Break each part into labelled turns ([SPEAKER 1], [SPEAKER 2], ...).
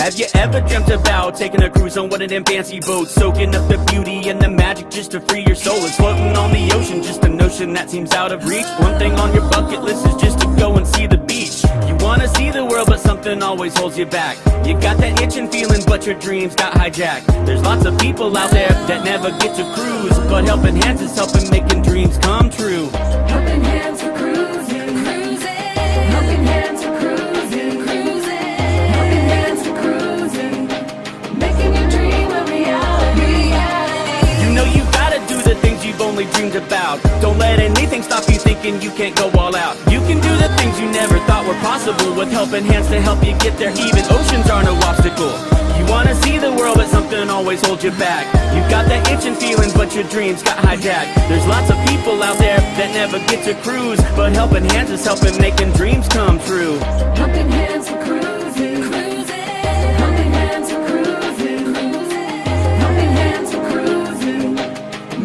[SPEAKER 1] Have you ever dreamt about taking a cruise on one of them fancy boats, soaking up the beauty and the magic just to free your soul? It's floating on the ocean, just a notion that seems out of reach. One thing on your bucket list is just to go and see the beach. You wanna see the world, but something always holds you back. You got that itching feeling, but your dreams got hijacked. There's lots of people out there that never get to cruise, but helping hands is helping making dreams come true.
[SPEAKER 2] Helping hands for cruising, cruising. Helping hands for cruising, cruising. Helping hands for cruising, making your dream a reality.
[SPEAKER 1] You know you gotta do the things you've only dreamed about. Don't let anything stop you thinking you can't go all out. You can do the things you never thought were possible with helping hands to help you get there. Even oceans are no obstacle. You wanna see the world, but something always holds you back. You got that itching feeling, but your dreams got hijacked. There's lots of people out there that never get to cruise, but helping hands is helping making dreams come true.
[SPEAKER 2] Helping hands for cruising, cruising. Helping hands for cruising, cruising. Helping hands for cruising,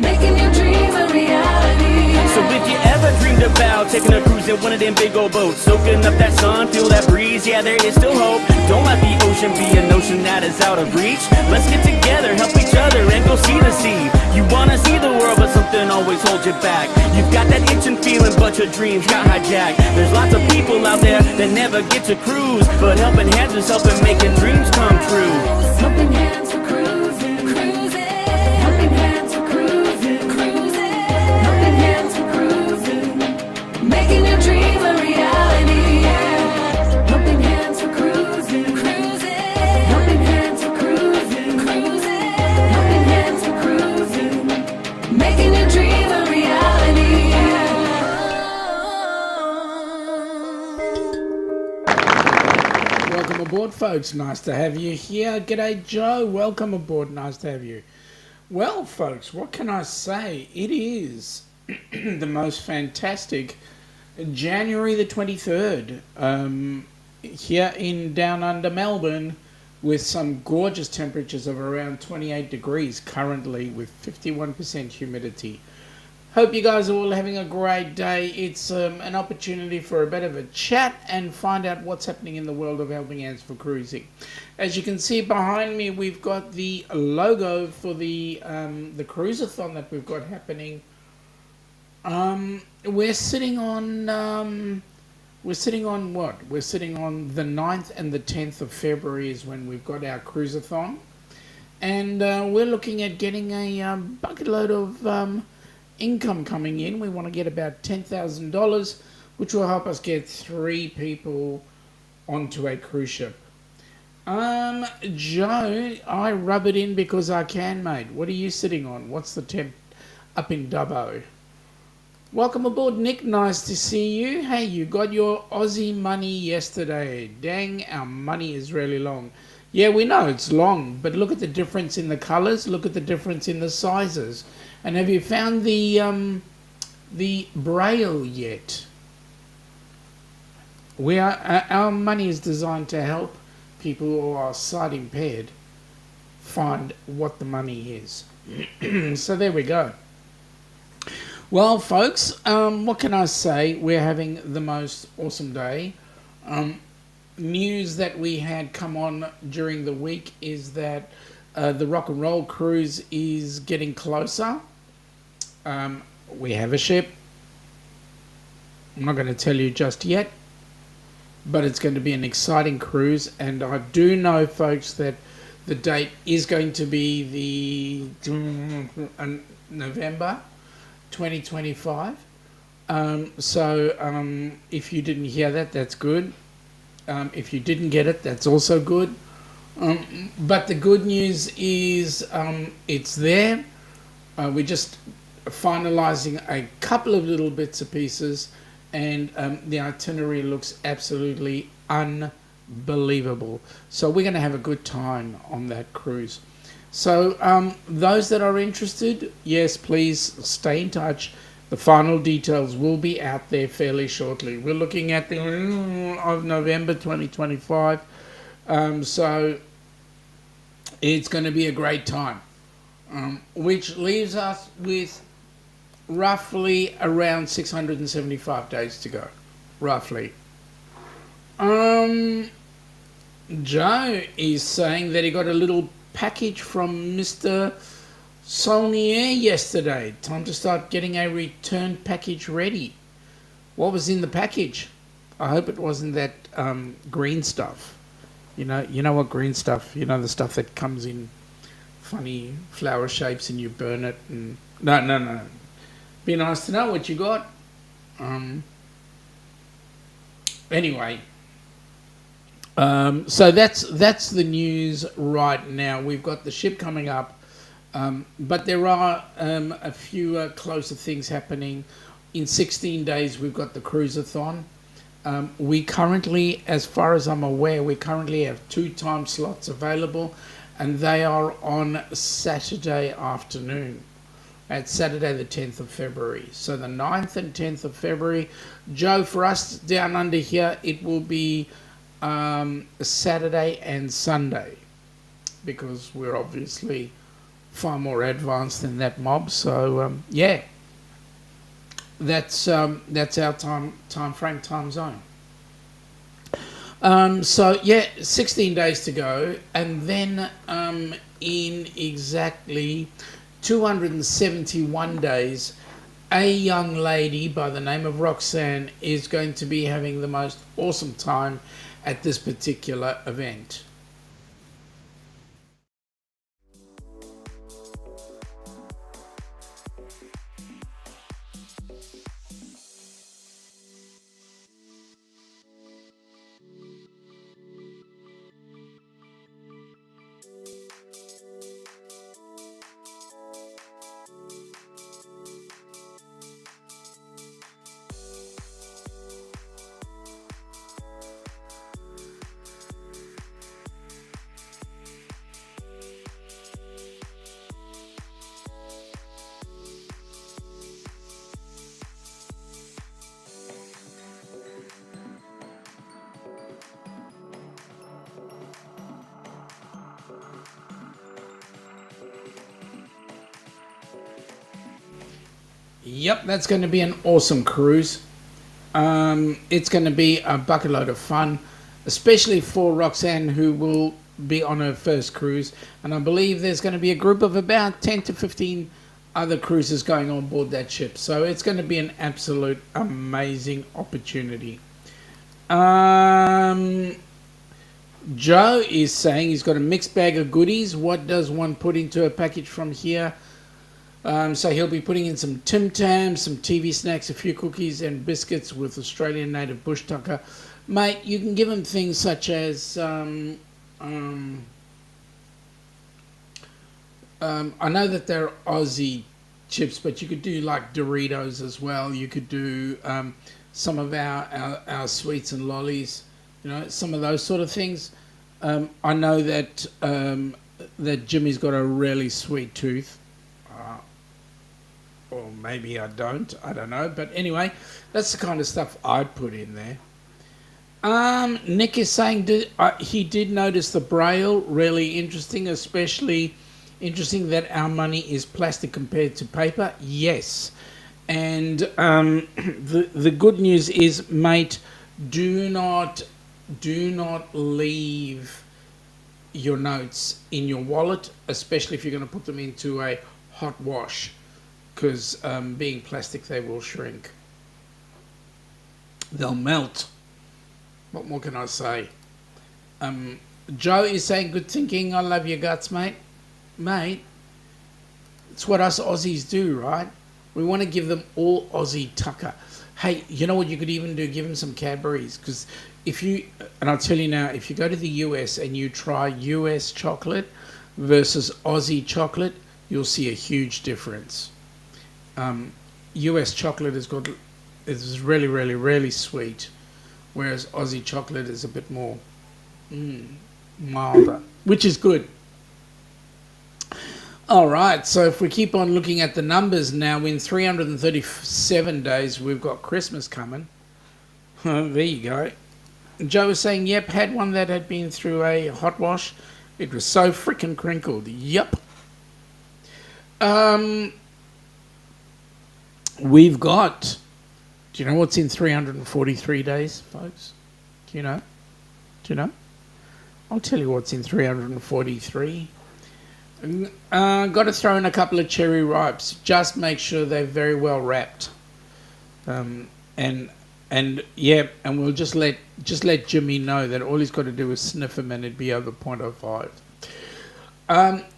[SPEAKER 2] making your dream a reality.
[SPEAKER 1] So if you ever dreamed about taking a cruise in one of them big old boats, soaking up that sun, feel that breeze, yeah, there is still hope. Don't let the ocean be a notion that is out of reach. Let's get together, help each other, and go see the sea. You wanna see the world, but something always holds you back. You've got that itching feeling, but your dreams got hijacked. There's lots of people out there that never get to cruise, but helping hands is helping making dreams come true.
[SPEAKER 2] Helping hands for cruising, cruising. Helping hands for cruising, cruising. Helping hands for cruising, making your dream a reality. Helping hands for cruising, cruising. Helping hands for cruising, cruising. Helping hands for cruising, making your dream a reality.
[SPEAKER 3] Welcome aboard, folks. Nice to have you here. G'day, Joe. Welcome aboard. Nice to have you. Well, folks, what can I say? It is the most fantastic January the 23rd here in down under Melbourne, with some gorgeous temperatures of around 28 degrees currently with 51% humidity. Hope you guys are all having a great day. It's an opportunity for a bit of a chat and find out what's happening in the world of helping hands for cruising. As you can see behind me, we've got the logo for the Cruise-a-Thon that we've got happening. We're sitting on what? We're sitting on the 9th and the 10th of February is when we've got our Cruise-a-Thon, and we're looking at getting a bucket load of income coming in. We want to get about $10,000, which will help us get 3 people onto a cruise ship. Joe, I rub it in because I can, mate. What are you sitting on? What's the temp up in Dubbo? Welcome aboard, Nick. Nice to see you. Hey, you got your Aussie money yesterday. Dang, our money is really long. Yeah, we know it's long, but look at the difference in the colours. Look at the difference in the sizes. And have you found the braille yet? Our money is designed to help people who are sight impaired find what the money is. So there we go. Well, folks, what can I say? We're having the most awesome day. News that we had come on during the week is that the rock and roll cruise is getting closer. We have a ship. I'm not going to tell you just yet, but it's going to be an exciting cruise, and I do know, folks, that the date is going to be the November 2025. So if you didn't hear that, that's good. If you didn't get it, that's also good. But the good news is it's there. We're just finalizing a couple of little bits and pieces, and the itinerary looks absolutely unbelievable. So we're going to have a good time on that cruise. So those that are interested, yes, please stay in touch. The final details will be out there fairly shortly. We're looking at the of November 2025. So it's going to be a great time, which leaves us with roughly around 675 days to go, roughly. Joe is saying that he got a little package from Mr. Saulnier yesterday. Time to start getting a return package ready. What was in the package? I hope it wasn't that green stuff. You know what green stuff? You know, the stuff that comes in funny flower shapes and you burn it. And no. Be nice to know what you got. Anyway. So that's the news right now. We've got the ship coming up, but there are a few closer things happening. In 16 days, we've got the Cruise-a-Thon. We currently, as far as I'm aware, we currently have 2 time slots available, and they are on Saturday afternoon. At Saturday the 10th of February. So the 9th and 10th of February. Joe, for us down under here, it will be Saturday and Sunday, because we're obviously far more advanced than that mob. So yeah, that's our time frame, time zone. So yeah, 16 days to go, and then in exactly 271 days, a young lady by the name of Roxanne is going to be having the most awesome time at this particular event. Yep, that's going to be an awesome cruise. It's going to be a bucket load of fun, especially for Roxanne, who will be on her first cruise. And I believe there's going to be a group of about 10 to 15 other cruisers going on board that ship. So it's going to be an absolute amazing opportunity. Joe is saying he's got a mixed bag of goodies. What does one put into a package from here? So he'll be putting in some Tim Tams, some TV snacks, a few cookies and biscuits with Australian native bush tucker. Mate, you can give him things such as, I know that they're Aussie chips, but you could do like Doritos as well. You could do some of our sweets and lollies, you know, some of those sort of things. I know that that Jimmy's got a really sweet tooth. Or maybe I don't know. But anyway, that's the kind of stuff I'd put in there. Nick is saying he did notice the braille, really interesting, especially interesting that our money is plastic compared to paper. Yes. And the good news is, mate, do not leave your notes in your wallet, especially if you're going to put them into a hot wash. Because being plastic, they will shrink. They'll melt. What more can I say? Joe is saying, good thinking. I love your guts, mate. Mate, it's what us Aussies do, right? We want to give them all Aussie tucker. Hey, you know what you could even do? Give them some Cadbury's. Because if you, and I'll tell you now, if you go to the US and you try US chocolate versus Aussie chocolate, you'll see a huge difference. US chocolate is really, really, really sweet, whereas Aussie chocolate is a bit more milder, which is good. All right, so if we keep on looking at the numbers now, in 337 days, we've got Christmas coming. There you go. Joe was saying, yep, had one that had been through a hot wash. It was so freaking crinkled. Yep. We've got, do you know what's in 343 days, folks? Do you know? I'll tell you what's in 343. Got to throw in a couple of cherry ripes. Just make sure they're very well wrapped. And yeah, and we'll just let Jimmy know that all he's got to do is sniff them and it'd be over 0.05.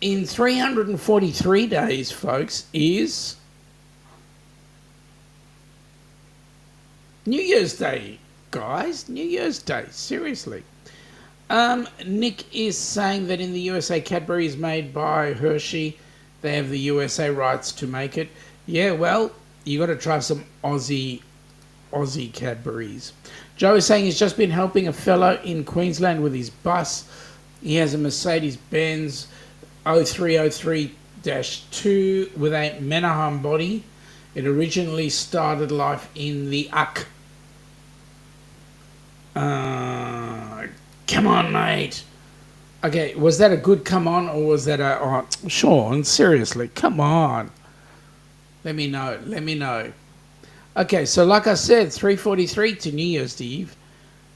[SPEAKER 3] In 343 days, folks, is New Year's Day, guys. New Year's Day, seriously. Nick is saying that in the USA, Cadbury is made by Hershey. They have the USA rights to make it. Yeah, well, you got to try some Aussie Cadburys. Joe is saying he's just been helping a fellow in Queensland with his bus. He has a Mercedes-Benz 0303-2 with a Menahan body. It originally started life in the Uck. Come on, mate. Okay, was that a good come on or was that a... Oh, Sean, seriously, come on. Let me know. Okay, so like I said, 343 to New Year's Eve.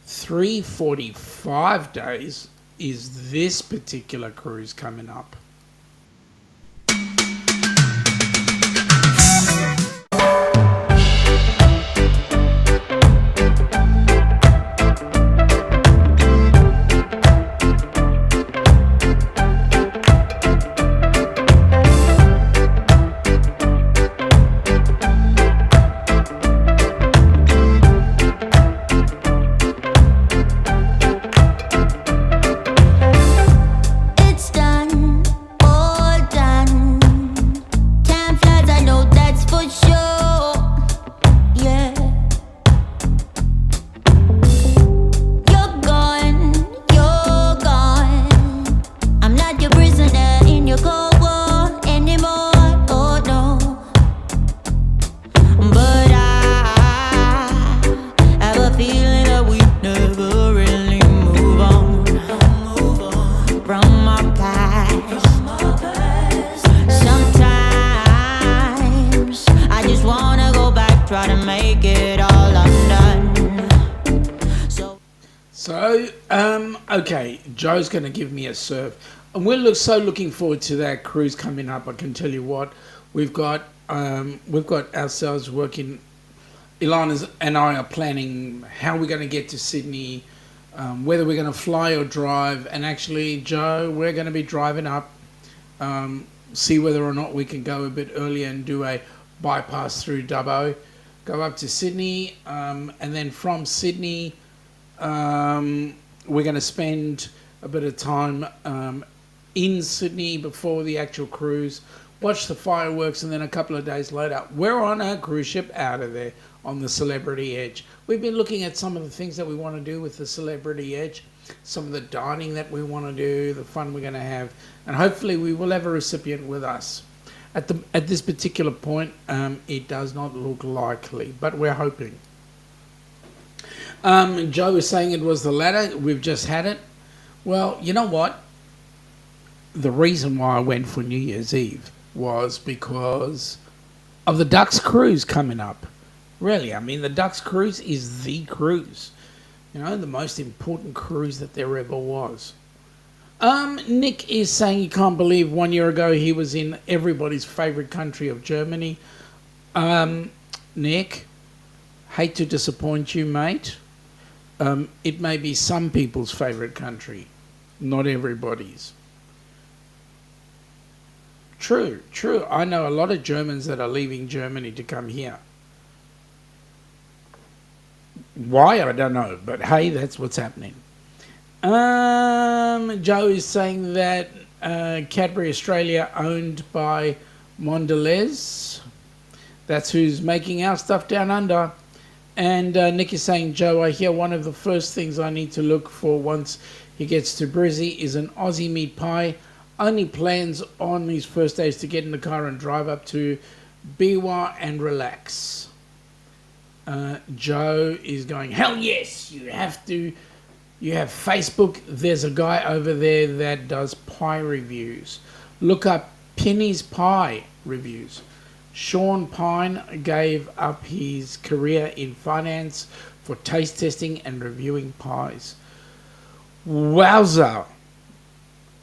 [SPEAKER 3] 345 days is this particular cruise coming up. Okay, Joe's going to give me a serve, and we're looking forward to that cruise coming up. I can tell you what, we've got ourselves working. Ilana and I are planning how we're going to get to Sydney, whether we're going to fly or drive. And actually, Joe, we're going to be driving up, see whether or not we can go a bit earlier and do a bypass through Dubbo, go up to Sydney, and then from Sydney. We're going to spend a bit of time in Sydney before the actual cruise, watch the fireworks, and then a couple of days later, we're on a cruise ship out of there on the Celebrity Edge. We've been looking at some of the things that we want to do with the Celebrity Edge, some of the dining that we want to do, the fun we're going to have, and hopefully we will have a recipient with us. At this particular point, it does not look likely, but we're hoping. Joe was saying it was the latter. We've just had it. Well, you know what? The reason why I went for New Year's Eve was because of the Ducks cruise coming up. Really, I mean, the Ducks cruise is the cruise. You know, the most important cruise that there ever was. Nick is saying he can't believe 1 year ago he was in everybody's favourite country of Germany. Nick, hate to disappoint you, mate. It may be some people's favourite country, not everybody's. True. I know a lot of Germans that are leaving Germany to come here. Why? I don't know. But hey, that's what's happening. Joe is saying that Cadbury Australia owned by Mondelez. That's who's making our stuff down under. And Nick is saying, Joe, I hear one of the first things I need to look for once he gets to Brizzy is an Aussie meat pie. Only plans on his first day is to get in the car and drive up to Biwa and relax. Joe is going, hell yes, you have to. You have Facebook. There's a guy over there that does pie reviews. Look up Penny's Pie reviews. Sean Pine gave up his career in finance for taste testing and reviewing pies. Wowza.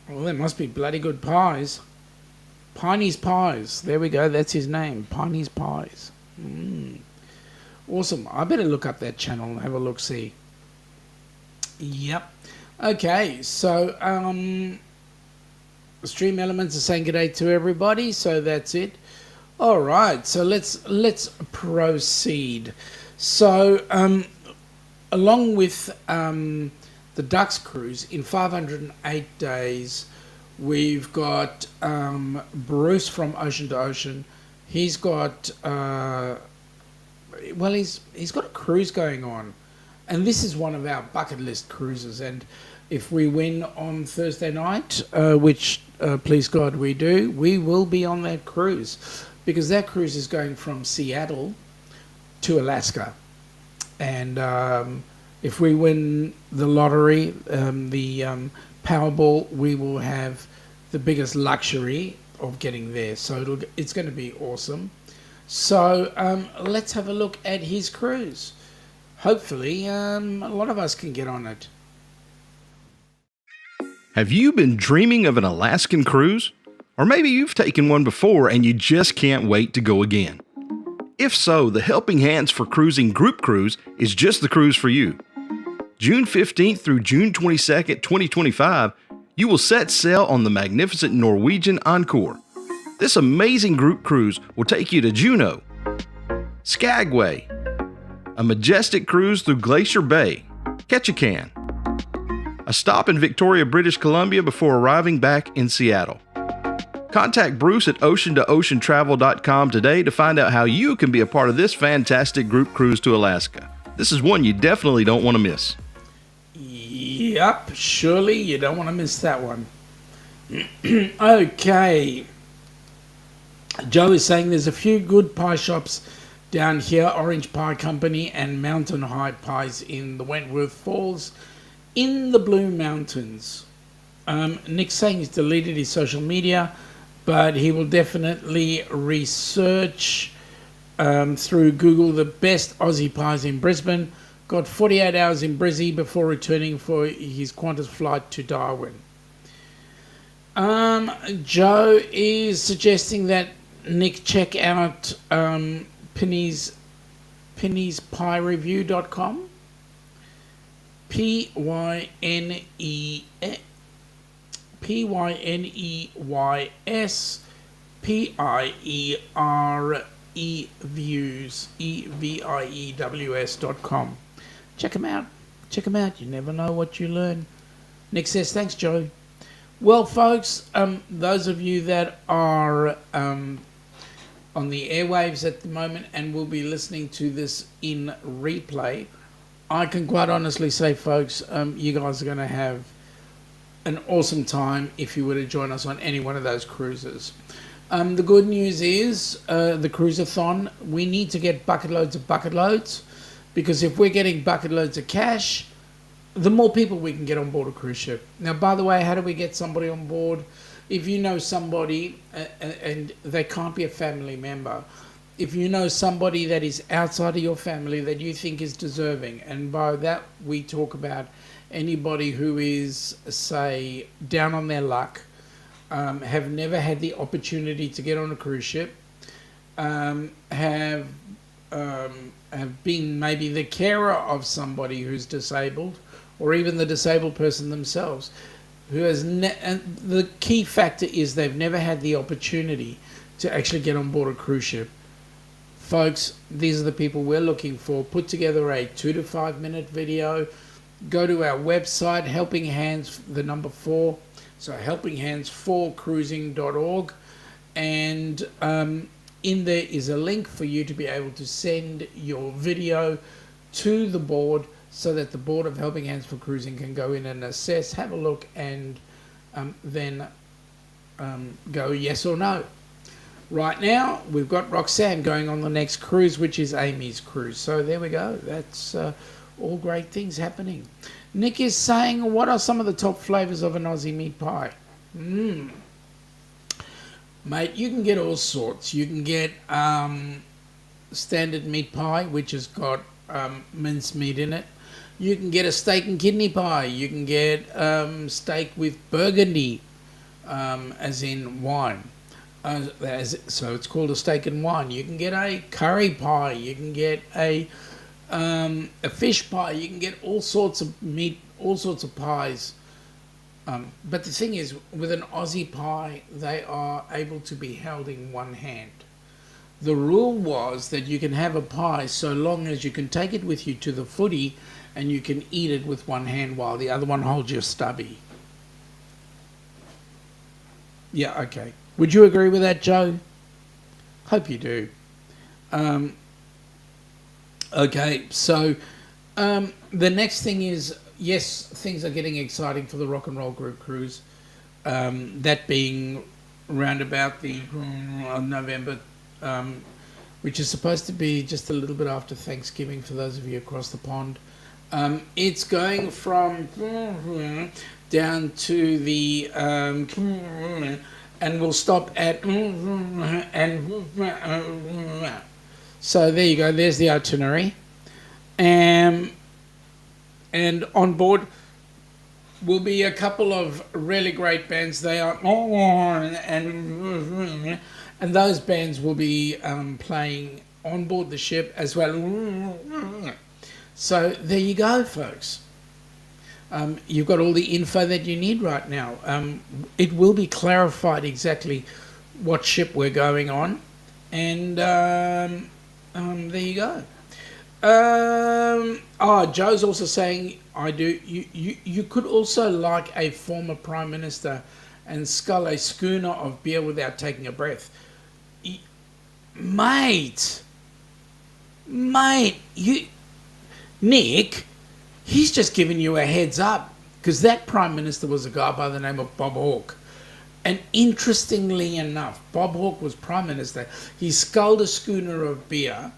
[SPEAKER 3] Well, there must be bloody good pies. Piney's Pies. There we go. That's his name. Piney's Pies. Awesome. I better look up that channel and have a look-see. Yep. Okay, so Stream Elements are saying good day to everybody, so that's it. All right, so let's proceed. So along with the Ducks cruise in 508 days, we've got Bruce from Ocean to Ocean. He's got he's got a cruise going on, and this is one of our bucket list cruises. And if we win on Thursday night, which please God we do, we will be on that cruise, because that cruise is going from Seattle to Alaska. And if we win the lottery, the Powerball, we will have the biggest luxury of getting there. So it's going to be awesome. So let's have a look at his cruise. Hopefully, a lot of us can get on it.
[SPEAKER 4] Have you been dreaming of an Alaskan cruise? Or maybe you've taken one before and you just can't wait to go again. If so, the Helping Hands for Cruising Group Cruise is just the cruise for you. June 15th through June 22nd, 2025, you will set sail on the magnificent Norwegian Encore. This amazing group cruise will take you to Juneau, Skagway, a majestic cruise through Glacier Bay, Ketchikan, a stop in Victoria, British Columbia before arriving back in Seattle. Contact Bruce at ocean2oceantravel.com today to find out how you can be a part of this fantastic group cruise to Alaska. This is one you definitely don't want to miss.
[SPEAKER 3] Yep, surely you don't want to miss that one. Okay. Joe is saying there's a few good pie shops down here, Orange Pie Company and Mountain High Pies in the Wentworth Falls in the Blue Mountains. Nick's saying he's deleted his social media, but he will definitely research through Google the best Aussie pies in Brisbane. Got 48 hours in Brizzy before returning for his Qantas flight to Darwin. Joe is suggesting that Nick check out Penny's PieReview.com. PYNEYSPIEREViews.com. Check them out. Check them out. You never know what you learn. Nick says, thanks, Joe. Well, folks, those of you that are on the airwaves at the moment and will be listening to this in replay, I can quite honestly say, folks, you guys are going to have an awesome time if you were to join us on any one of those cruises. The good news is the Cruise-a-Thon, we need to get bucket loads, because if we're getting bucket loads of cash, the more people we can get on board a cruise ship. Now, by the way, how do we get somebody on board? If you know somebody, and they can't be a family member, if you know somebody that is outside of your family that you think is deserving, and by that we talk about anybody who is, say, down on their luck, have never had the opportunity to get on a cruise ship, have been maybe the carer of somebody who's disabled, or even the disabled person themselves, who has and the key factor is they've never had the opportunity to actually get on board a cruise ship. Folks, these are the people we're looking for. Put together a 2 to 5 minute video. Go to our website, Helping Hands, the number 4. So helpinghands4cruising.org. And in there is a link for you to be able to send your video to the board so that the board of Helping Hands for Cruising can go in and assess, have a look, and then go yes or no. Right now, we've got Roxanne going on the next cruise, which is Amy's cruise. So there we go. That's all great things happening. Nick is saying, what are some of the top flavours of an Aussie meat pie? Mate, you can get all sorts. You can get standard meat pie, which has got minced meat in it. You can get a steak and kidney pie. You can get steak with burgundy, as in wine. So it's called a steak and wine. You can get a curry pie. You can get a fish pie. You can get all sorts of meat, all sorts of pies. But the thing is, with an Aussie pie, they are able to be held in one hand. The rule was that you can have a pie so long as you can take it with you to the footy and you can eat it with one hand while the other one holds your stubby. Yeah, okay. Would you agree with that, Joe? Hope you do. Okay, so the next thing is, yes, things are getting exciting for the Rock and Roll Group Cruise. That being round about the November, which is supposed to be just a little bit after Thanksgiving for those of you across the pond. It's going from down to the and we'll stop at so there you go. There's the itinerary, and on board will be a couple of really great bands. They are and those bands will be playing on board the ship as well. So there you go, folks. You've got all the info that you need right now. It will be clarified exactly what ship we're going on, and there you go. Joe's also saying, I do. You could also, like a former prime minister, and scull a schooner of beer without taking a breath. Mate, Nick, he's just giving you a heads up, because that Prime Minister was a guy by the name of Bob Hawke. And interestingly enough, Bob Hawke was Prime Minister. He sculled a schooner of beer.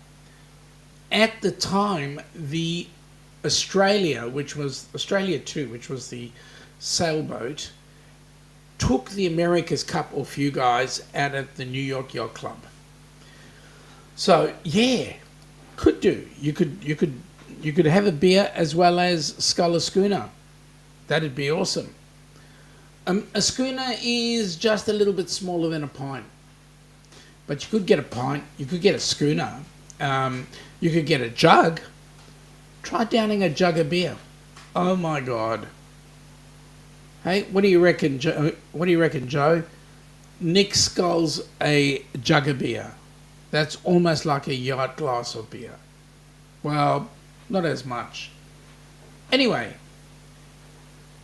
[SPEAKER 3] At the time, the Australia 2, which was the sailboat, took the America's Cup off you guys out at the New York Yacht Club. So yeah, could do. You could have a beer as well as scull a schooner. That'd be awesome. A schooner is just a little bit smaller than a pint, but you could get a pint. You could get a schooner. You could get a jug. Try downing a jug of beer. Oh my God. Hey, what do you reckon, Joe? Nick sculls a jug of beer. That's almost like a yacht glass of beer. Well, not as much. Anyway,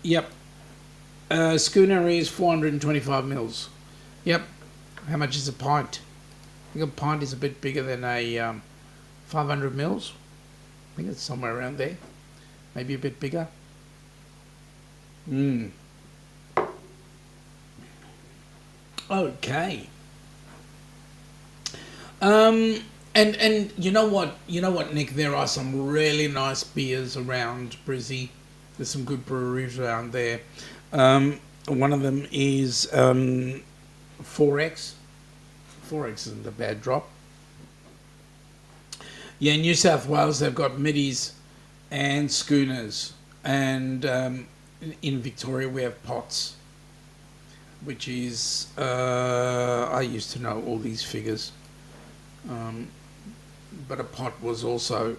[SPEAKER 3] yep. Schooner is 425 mils. Yep. How much is a pint? I think a pint is a bit bigger than a 500 mils. I think it's somewhere around there. Maybe a bit bigger. Okay. And you know what, Nick? There are some really nice beers around Brizzy. There's some good breweries around there. One of them is 4X. 4X isn't a bad drop. Yeah, in New South Wales they've got middies and schooners, and in Victoria we have pots, which is I used to know all these figures. But a pot was also,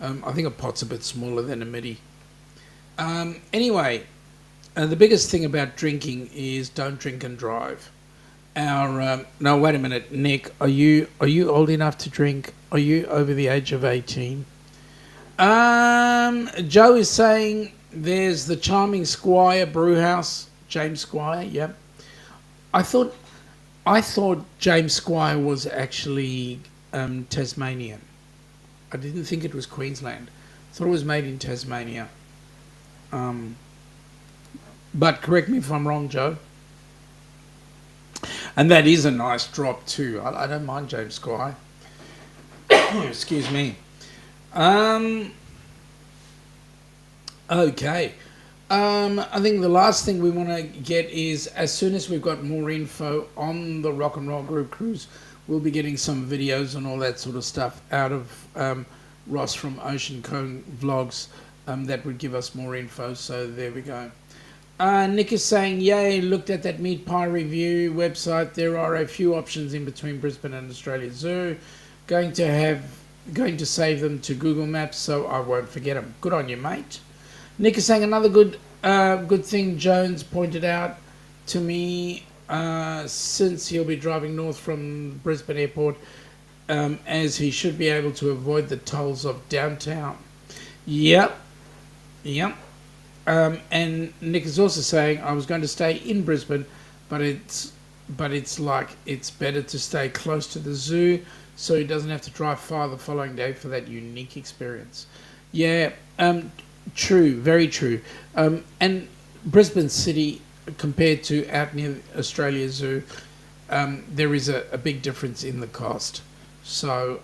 [SPEAKER 3] I think a pot's a bit smaller than a middy. Anyway, the biggest thing about drinking is don't drink and drive. No, wait a minute, Nick, are you old enough to drink? Are you over the age of 18? Joe is saying there's the charming Squire Brewhouse, James Squire. Yep. I thought James Squire was actually Tasmanian. I didn't think it was Queensland. I thought it was made in Tasmania. But correct me if I'm wrong, Joe. And that is a nice drop too. I don't mind James Squire. Excuse me. Okay. I think the last thing we want to get is, as soon as we've got more info on the Rock and Roll Group Cruise, we'll be getting some videos and all that sort of stuff out of Ross from Ocean Cone Vlogs. that would give us more info. So there we go. Nick is saying, yay, looked at that meat pie review website. There are a few options in between Brisbane and Australia Zoo. Going to save them to Google Maps so I won't forget them. Good on you, mate. Nick is saying another good thing Jones pointed out to me, since he'll be driving north from Brisbane Airport, as he should be able to avoid the tolls of downtown. Yep. And Nick is also saying, I was going to stay in Brisbane, but it's like it's better to stay close to the zoo so he doesn't have to drive far the following day for that unique experience. Yeah, true, very true. And Brisbane City, compared to out near Australia Zoo, there is a big difference in the cost. So,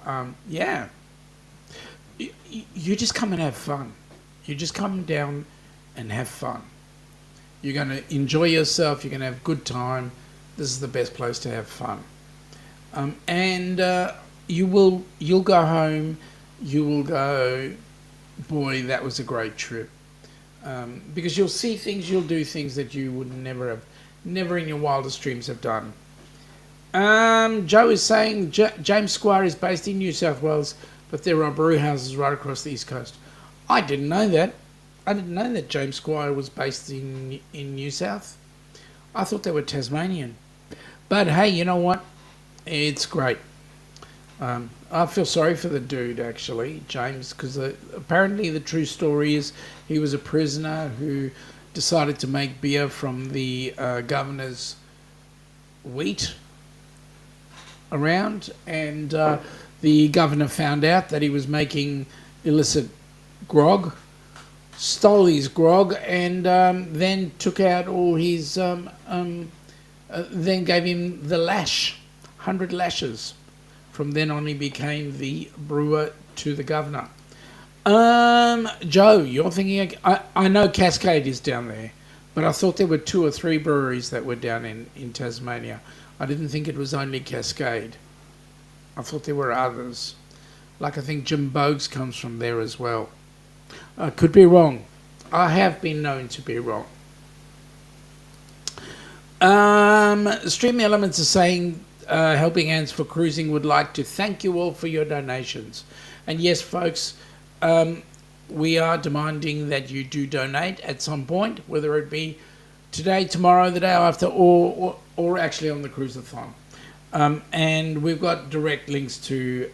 [SPEAKER 3] yeah, you just come and have fun. You just come down and have fun. You're going to enjoy yourself. You're going to have a good time. This is the best place to have fun. And you'll go home. You will go, boy, that was a great trip. Because you'll see things, you'll do things that you would never in your wildest dreams have done. Joe is saying James Squire is based in New South Wales, but there are brew houses right across the East Coast. I didn't know that. I didn't know that James Squire was based in New South. I thought they were Tasmanian. But hey, you know what? It's great. I feel sorry for the dude, actually, James, because apparently the true story is he was a prisoner who decided to make beer from the governor's wheat around, and the governor found out that he was making illicit grog, stole his grog, and then took out all his, then gave him the lash, 100 lashes. From then on, he became the brewer to the governor. Joe, you're thinking, I know Cascade is down there, but I thought there were 2 or 3 breweries that were down in Tasmania. I didn't think it was only Cascade. I thought there were others. Like I think Jim Bogues comes from there as well. I could be wrong. I have been known to be wrong. Stream Elements are saying Helping Hands for Cruising would like to thank you all for your donations. And yes, folks, we are demanding that you do donate at some point, whether it be today, tomorrow, the day after, or actually on the Cruise-a-Thon. And we've got direct links to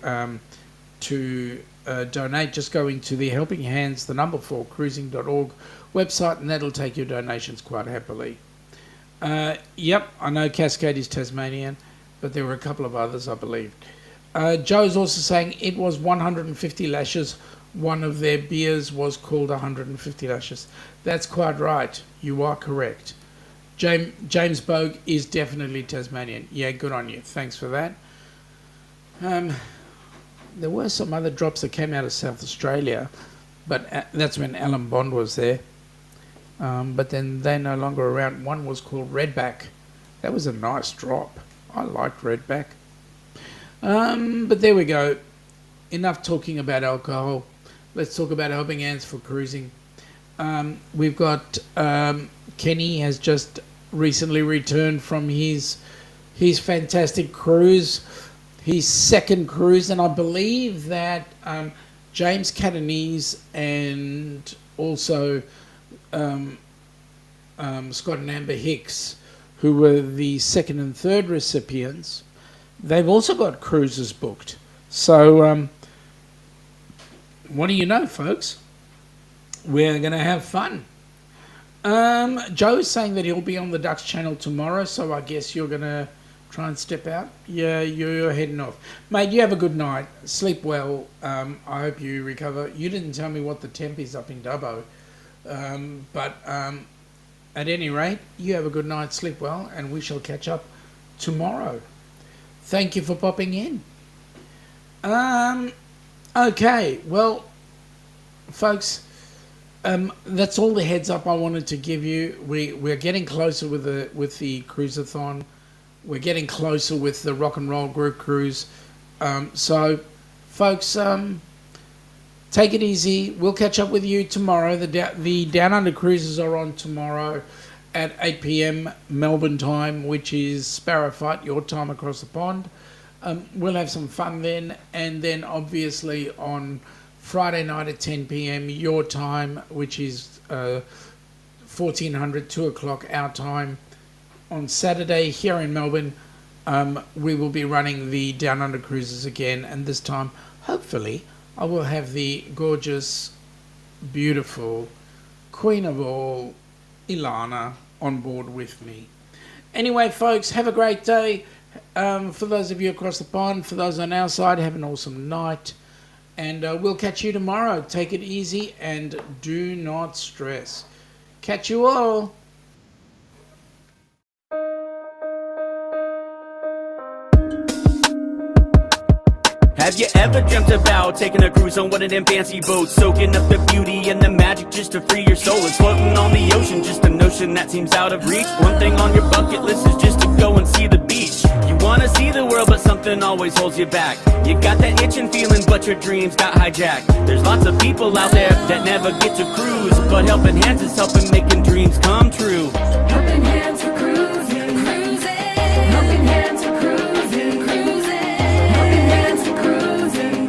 [SPEAKER 3] donate. Just go into the Helping Hands, the number 4, cruising.org website, and that'll take your donations quite happily. Yep, I know Cascade is Tasmanian, but there were a couple of others, I believe. Joe's also saying it was 150 lashes. One of their beers was called 150 lashes. That's quite right. You are correct. James Bogue is definitely Tasmanian. Yeah, good on you. Thanks for that. There were some other drops that came out of South Australia, but that's when Alan Bond was there. But then they're no longer around. One was called Redback. That was a nice drop. I liked Redback. But there we go. Enough talking about alcohol. Let's talk about Helping Hands for Cruising. We've got Kenny has just recently returned from his fantastic cruise, his second cruise, and I believe that James Catanese and also Scott and Amber Hicks, who were the second and third recipients, they've also got cruises booked. So what do you know, folks? We're going to have fun. Joe is saying that he'll be on the Ducks channel tomorrow, so I guess you're going to try and step out. Yeah, you're heading off. Mate, you have a good night. Sleep well. I hope you recover. You didn't tell me what the temp is up in Dubbo. But at any rate, you have a good night. Sleep well, and we shall catch up tomorrow. Thank you for popping in. Okay, well, folks, that's all the heads up I wanted to give you. We're getting closer with the Cruise-a-Thon. We're getting closer with the Rock and Roll Group Cruise. So, folks, take it easy. We'll catch up with you tomorrow. The Down Under cruises are on tomorrow at 8 p.m. Melbourne time, which is Sparrow Fight, your time across the pond. We'll have some fun then, and then obviously on Friday night at 10 p.m. your time, which is 1400, 2 o'clock our time. On Saturday here in Melbourne, we will be running the Down Under cruises again, and this time, hopefully, I will have the gorgeous, beautiful Queen of all, Ilana, on board with me. Anyway, folks, have a great day. For those of you across the pond, for those on our side, have an awesome night. And we'll catch you tomorrow. Take it easy and do not stress. Catch you all.
[SPEAKER 1] Have you ever dreamt about taking a cruise on one of them fancy boats, soaking up the beauty and the magic just to free your soul? And floating on the ocean, just a notion that seems out of reach. One thing on your bucket list is just to go and see the beach. You wanna see the world, but something always holds you back. You got that itching feeling, but your dreams got hijacked. There's lots of people out there that never get to cruise, but Helping Hands is helping making dreams come true.
[SPEAKER 2] Helping Hands for cruising, cruising. Helping Hands for cruising, cruising. Helping Hands for cruising,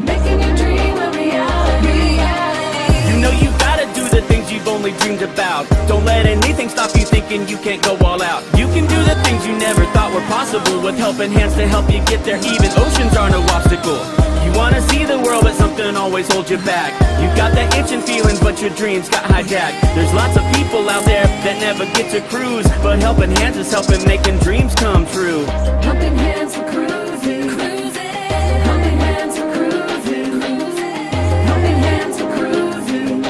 [SPEAKER 2] making your dream a reality.
[SPEAKER 1] You know you gotta do the things you've only dreamed about. Don't let anything stop you thinking you can't go all out. You can do the things you never thought were possible with Helping Hands to help you get there. Even oceans are no obstacle. You wanna see the world, but something always holds you back. You got that itching feeling, but your dreams got hijacked. There's lots of people out there that never get to cruise, but Helping Hands is helping making dreams come true.
[SPEAKER 2] Helping Hands for cruising, cruising. Helping Hands for cruising, cruising. Helping Hands for cruising,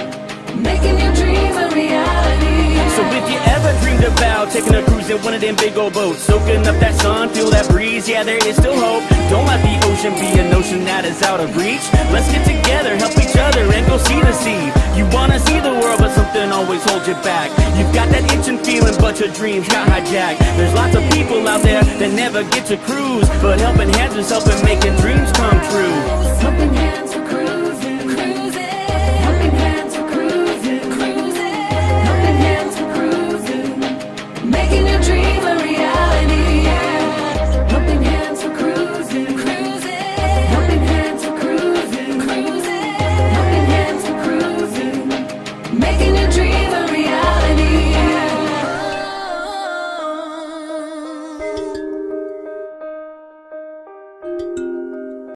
[SPEAKER 2] making your dreams a reality.
[SPEAKER 1] So if you ever dreamed about taking a cruise in one of them big old boats, soaking up that sun, feel that breeze, yeah, there is still hope. Don't let the ocean be a notion that is out of reach. Let's get together, help each other, and go see the sea. You wanna see the world, but something always holds you back. You've got that itching feeling, but your dreams got hijacked. There's lots of people out there that never get to cruise, but Helping Hands is helping making dreams come true.